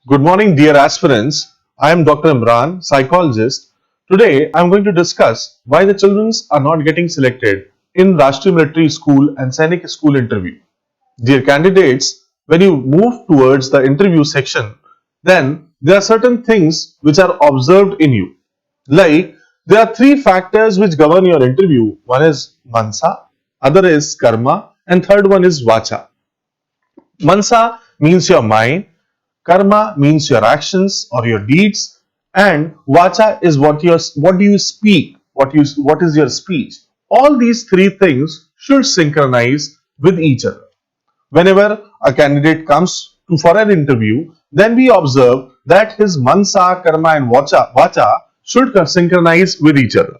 Good morning, dear aspirants. I am Dr. Imran, psychologist. Today, I am going to discuss why the children are not getting selected in Rashtriya Military School and SAINIK School interview. Dear candidates, when you move towards the interview section, then there are certain things which are observed in you. Like, there are three factors which govern your interview. One is mansa, other is karma, and third one is vacha. Mansa means your mind, karma means your actions or your deeds, and vacha is what do you speak, what is your speech. All these three things should synchronize with each other. Whenever a candidate comes to for an interview, then we observe that his mansa, karma, and vacha should synchronize with each other.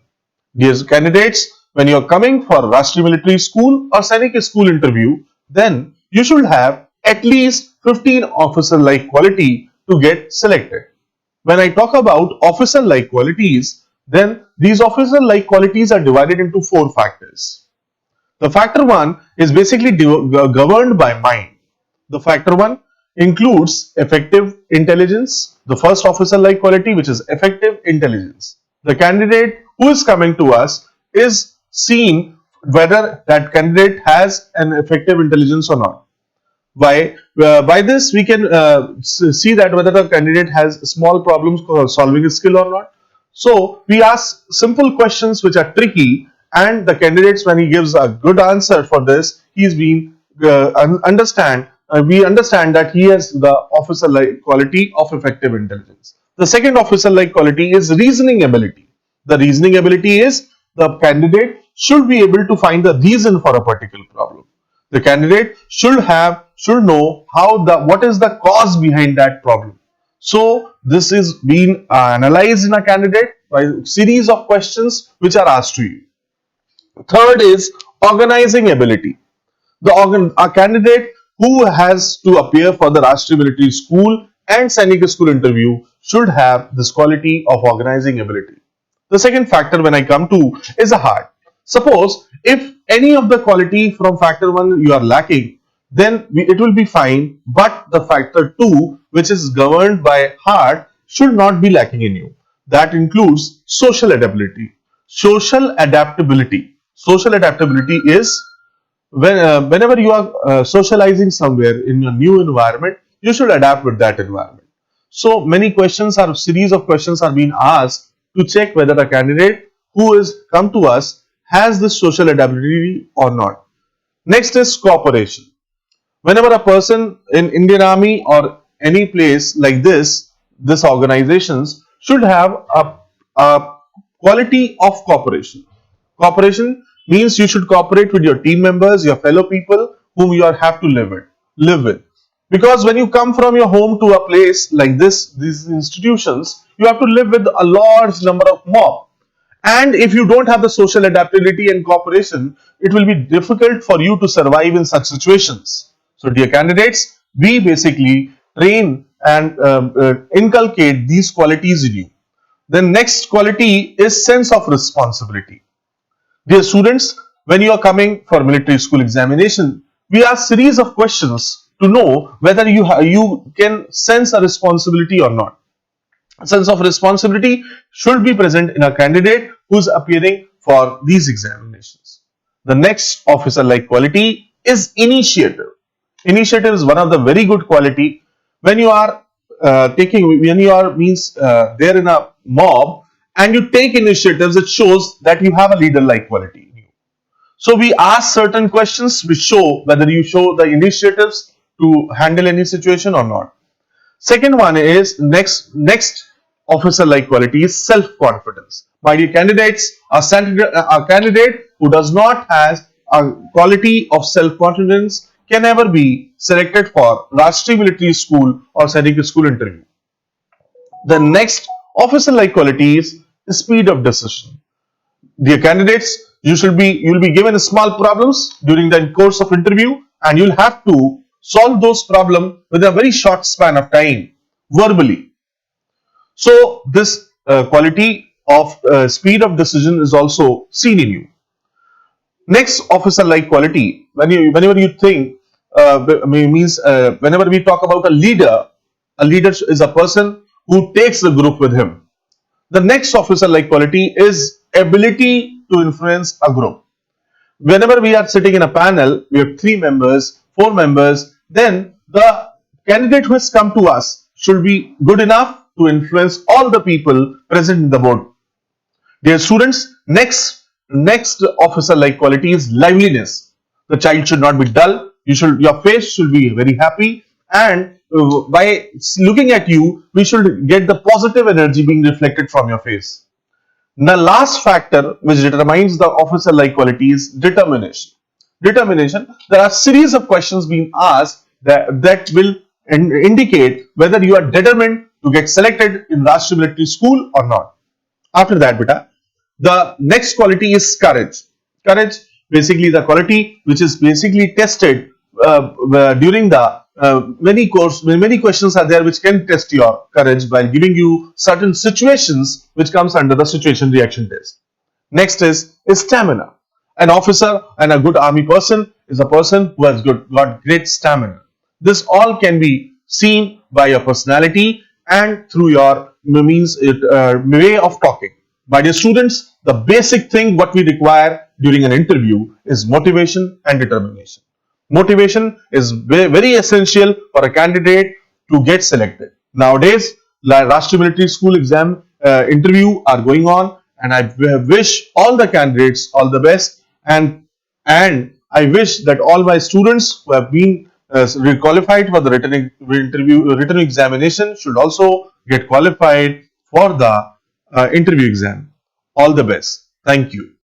Dear candidates, when you are coming for Rashtriya Military School or SAINIK School interview, then you should have at least 15 officer-like quality to get selected. When I talk about officer-like qualities, then these officer-like qualities are divided into four factors. The factor one is basically governed by mind. The factor one includes effective intelligence, the first officer like quality, which is effective intelligence. The candidate who is coming to us is seen whether that candidate has an effective intelligence or not. By this we can see that whether the candidate has small problems solving skill or not. So we ask simple questions which are tricky, and the candidates, when he gives a good answer for this, he's been we understand that he has the officer like quality of effective intelligence. The second officer like quality is reasoning ability. The reasoning ability is the candidate should be able to find the reason for a particular problem. The candidate should know what is the cause behind that problem. So this is being analyzed in a candidate by a series of questions which are asked to you. Third is organizing ability. A candidate who has to appear for the Rashtriya Military School and SAINIK School interview should have this quality of organizing ability. The second factor when I come to is a heart. Suppose if any of the quality from factor 1 you are lacking, then it will be fine, but the factor 2, which is governed by heart, should not be lacking in you. That includes social adaptability. Social adaptability. Social adaptability is whenever you are socializing somewhere in your new environment, you should adapt with that environment. So many questions are series of questions are being asked to check whether a candidate who is come to us has this social adaptability or not. Next is cooperation. Whenever a person in Indian Army or any place like this organizations should have a quality of cooperation. Cooperation means you should cooperate with your team members, your fellow people whom you have to live with. Because when you come from your home to a place like these institutions, you have to live with a large number of mob. And if you don't have the social adaptability and cooperation, it will be difficult for you to survive in such situations. So, dear candidates, we basically train and inculcate these qualities in you. The next quality is sense of responsibility. Dear students, when you are coming for military school examination, we ask series of questions to know whether you can sense a responsibility or not. A sense of responsibility should be present in a candidate who is appearing for these examinations. The next officer-like quality is initiative. Initiative is one of the very good quality. When you are there in a mob and you take initiatives, it shows that you have a leader-like quality in you. So we ask certain questions which show whether you show the initiatives to handle any situation or not. Second one is next officer-like quality is self-confidence. My dear candidates, a candidate who does not have a quality of self-confidence can never be selected for Rashtriya Military School or SAINIK School interview. The next officer-like quality is speed of decision. Dear candidates, you will be given small problems during the course of interview, and you'll have to solve those problems within a very short span of time verbally. So this quality of speed of decision is also seen in you. Next officer-like quality, whenever you think, whenever we talk about a leader, A leader is a person who takes the group with him. The next officer-like quality is ability to influence a group. Whenever we are sitting in a panel, we have 3 members, 4 members, then the candidate who has come to us should be good enough to influence all the people present in the board. Dear students, next officer like quality is liveliness. The child should not be dull. Your face should be very happy, and by looking at you, we should get the positive energy being reflected from your face. The last factor which determines the officer like quality is determination. Determination. There are series of questions being asked that will indicate whether you are determined to get selected in Rashtriya school or not. After that, beta, the next quality is courage. Courage, basically the quality which is basically tested during the many questions are there which can test your courage by giving you certain situations which comes under the situation reaction test. Next is stamina. An officer and a good army person is a person who has got great stamina. This all can be seen by your personality and through your way of talking. My dear students, the basic thing what we require during an interview is motivation and determination. Motivation is very essential for a candidate to get selected. Nowadays, Rashtriya Military School exam interview are going on, and I wish all the candidates all the best, and I wish that all my students who have been qualified for the written examination should also get qualified for the interview exam. All the best. Thank you.